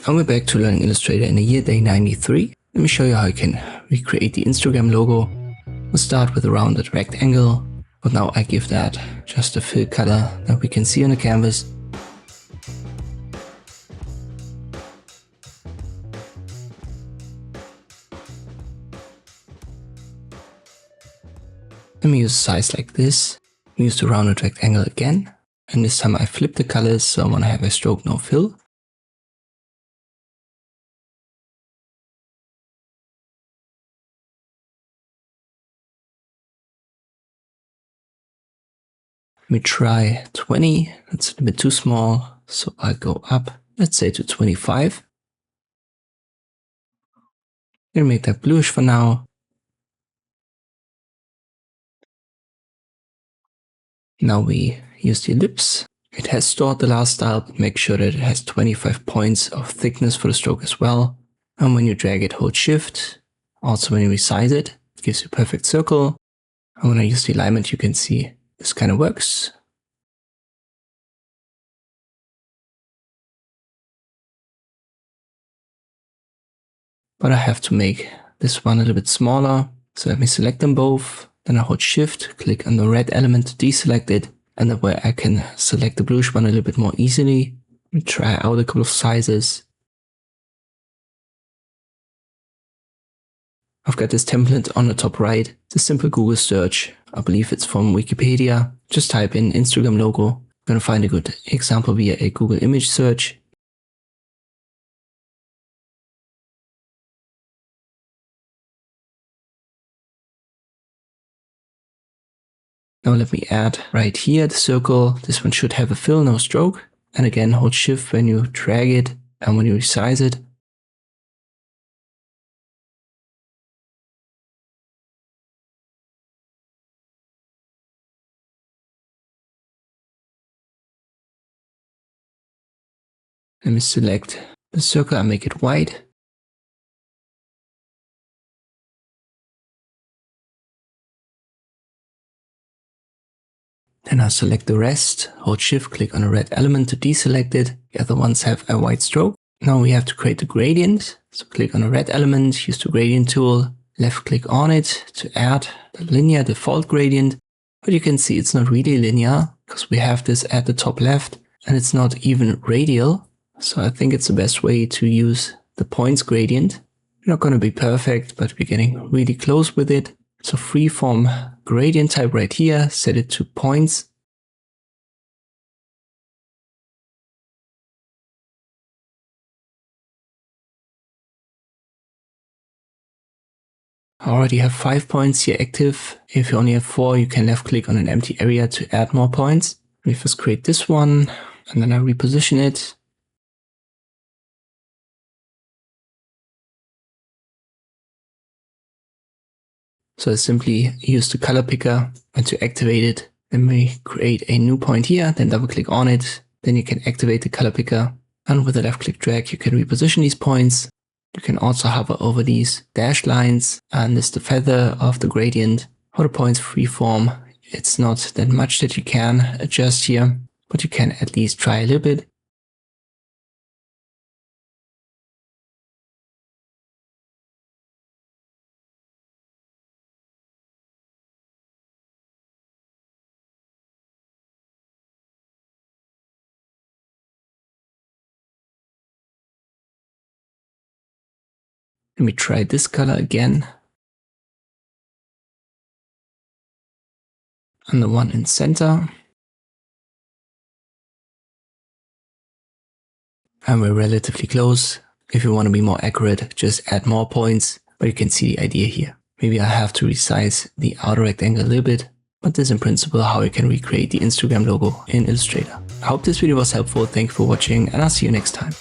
And we're back to learning Illustrator in the year day 93. Let me show you how you can recreate the Instagram logo. We'll start with a rounded rectangle, but now I give that just a fill color that we can see on the canvas. Let me use a size like this. Use the rounded rectangle again, and this time I flip the colors, so I want to have a stroke no fill. Let me try 20, that's a bit too small, so I go up, let's say to 25. We'll make that bluish for now. Now we use the ellipse. It has stored the last style, but make sure that it has 25 points of thickness for the stroke as well. And when you drag it, hold Shift. Also when you resize it, it gives you a perfect circle. And when I use the alignment, you can see this kind of works. But I have to make this one a little bit smaller. So let me select them both. Then I hold Shift, click on the red element to deselect it. And that way I can select the bluish one a little bit more easily. Let me try out a couple of sizes. I've got this template on the top right. It's a simple Google search. I believe it's from Wikipedia. Just type in Instagram logo. I'm gonna find a good example via a Google image search. Now let me add right here the circle. This one should have a fill, no stroke. And again, hold Shift when you drag it and when you resize it. Let me select the circle and make it white. Then I'll select the rest, hold Shift, click on the red element to deselect it. The other ones have a white stroke. Now we have to create the gradient. So click on the red element, use the gradient tool, left click on it to add the linear default gradient. But you can see it's not really linear because we have this at the top left and it's not even radial. So I think it's the best way to use the points gradient. We're not going to be perfect, but we're getting really close with it. So freeform gradient type right here, set it to points. I already have 5 points here active. If you only have 4, you can left click on an empty area to add more points. Let me first create this one and then I reposition it. So I simply use the color picker, and to activate it, then we create a new point here, then double click on it. Then you can activate the color picker, and with a left click drag, you can reposition these points. You can also hover over these dashed lines, and this is the feather of the gradient. For the points freeform, it's not that much that you can adjust here, but you can at least try a little bit. Let me try this color again. And the one in center. And we're relatively close. If you want to be more accurate, just add more points, but you can see the idea here. Maybe I have to resize the outer rectangle a little bit, but this is in principle how you can recreate the Instagram logo in Illustrator. I hope this video was helpful. Thank you for watching and I'll see you next time.